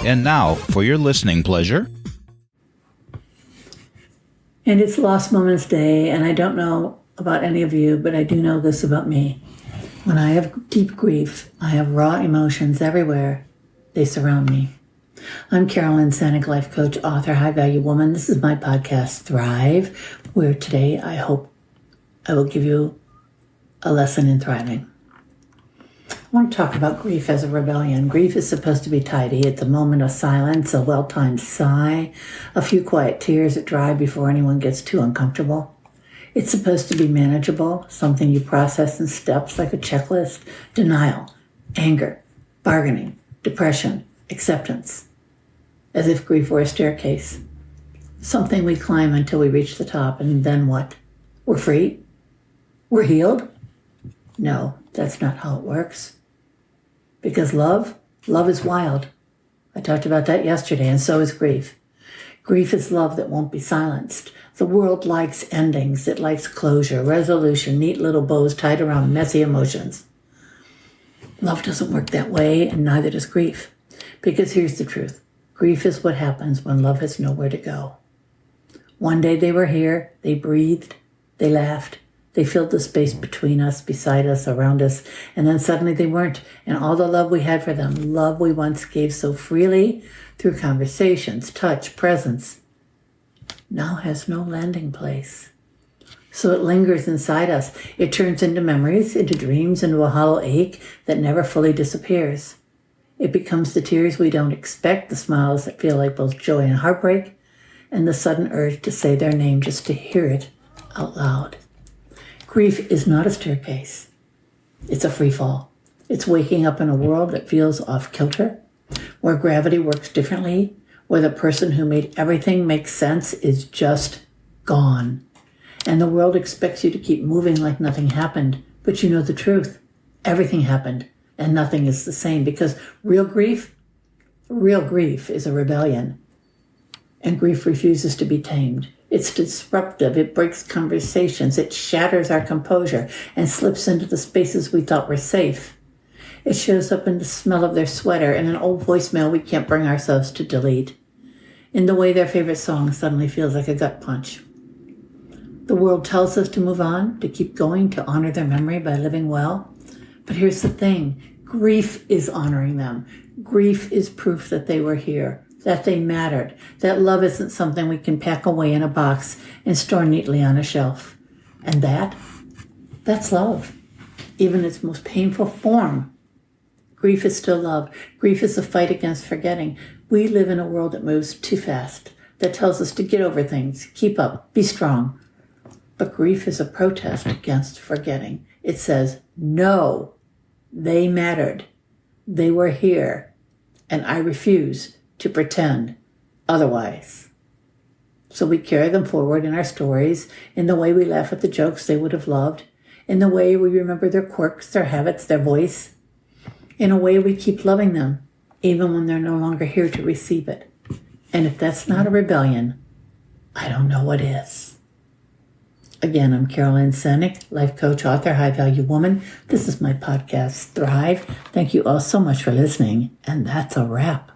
And now, for your listening pleasure. And it's Lost Moments Day, and I don't know about any of you, but I do know this about me. When I have deep grief, I have raw emotions everywhere. They surround me. I'm Carolyn Sanek, life coach, author, high-value woman. This is my podcast, Thrive, where today I hope I will give you a lesson in thriving. I want to talk about grief as a rebellion. Grief is supposed to be tidy. It's a moment of silence, a well-timed sigh, a few quiet tears that dry before anyone gets too uncomfortable. It's supposed to be manageable, something you process in steps like a checklist: denial, anger, bargaining, depression, acceptance. As if grief were a staircase. Something we climb until we reach the top, and then what? We're free? We're healed? No, that's not how it works. Because love is wild. I talked about that yesterday, and so is grief. Grief is love that won't be silenced. The world likes endings. It likes closure, resolution, neat little bows tied around messy emotions. Love doesn't work that way, and neither does grief. Because here's the truth. Grief is what happens when love has nowhere to go. One day they were here, they breathed, they laughed, they filled the space between us, beside us, around us, and then suddenly they weren't. And all the love we had for them, love we once gave so freely through conversations, touch, presence, now has no landing place. So it lingers inside us. It turns into memories, into dreams, into a hollow ache that never fully disappears. It becomes the tears we don't expect, the smiles that feel like both joy and heartbreak, and the sudden urge to say their name just to hear it out loud. Grief is not a staircase. It's a free fall. It's waking up in a world that feels off kilter, where gravity works differently, where the person who made everything make sense is just gone. And the world expects you to keep moving like nothing happened, but you know the truth. Everything happened, and nothing is the same, because real grief is a rebellion. And grief refuses to be tamed. It's disruptive, it breaks conversations, it shatters our composure and slips into the spaces we thought were safe. It shows up in the smell of their sweater and an old voicemail we can't bring ourselves to delete. In the way their favorite song suddenly feels like a gut punch. The world tells us to move on, to keep going, to honor their memory by living well. But here's the thing, grief is honoring them. Grief is proof that they were here, that they mattered, that love isn't something we can pack away in a box and store neatly on a shelf. And that's love, even its most painful form. Grief is still love. Grief is a fight against forgetting. We live in a world that moves too fast, that tells us to get over things, keep up, be strong. But grief is a protest against forgetting. It says, no, they mattered. They were here, and I refuse to pretend otherwise. So we carry them forward in our stories, in the way we laugh at the jokes they would have loved, in the way we remember their quirks, their habits, their voice, in a way we keep loving them, even when they're no longer here to receive it. And if that's not a rebellion, I don't know what is. Again, I'm Carolyn Sanek, life coach, author, high-value woman. This is my podcast, Thrive. Thank you all so much for listening, and that's a wrap.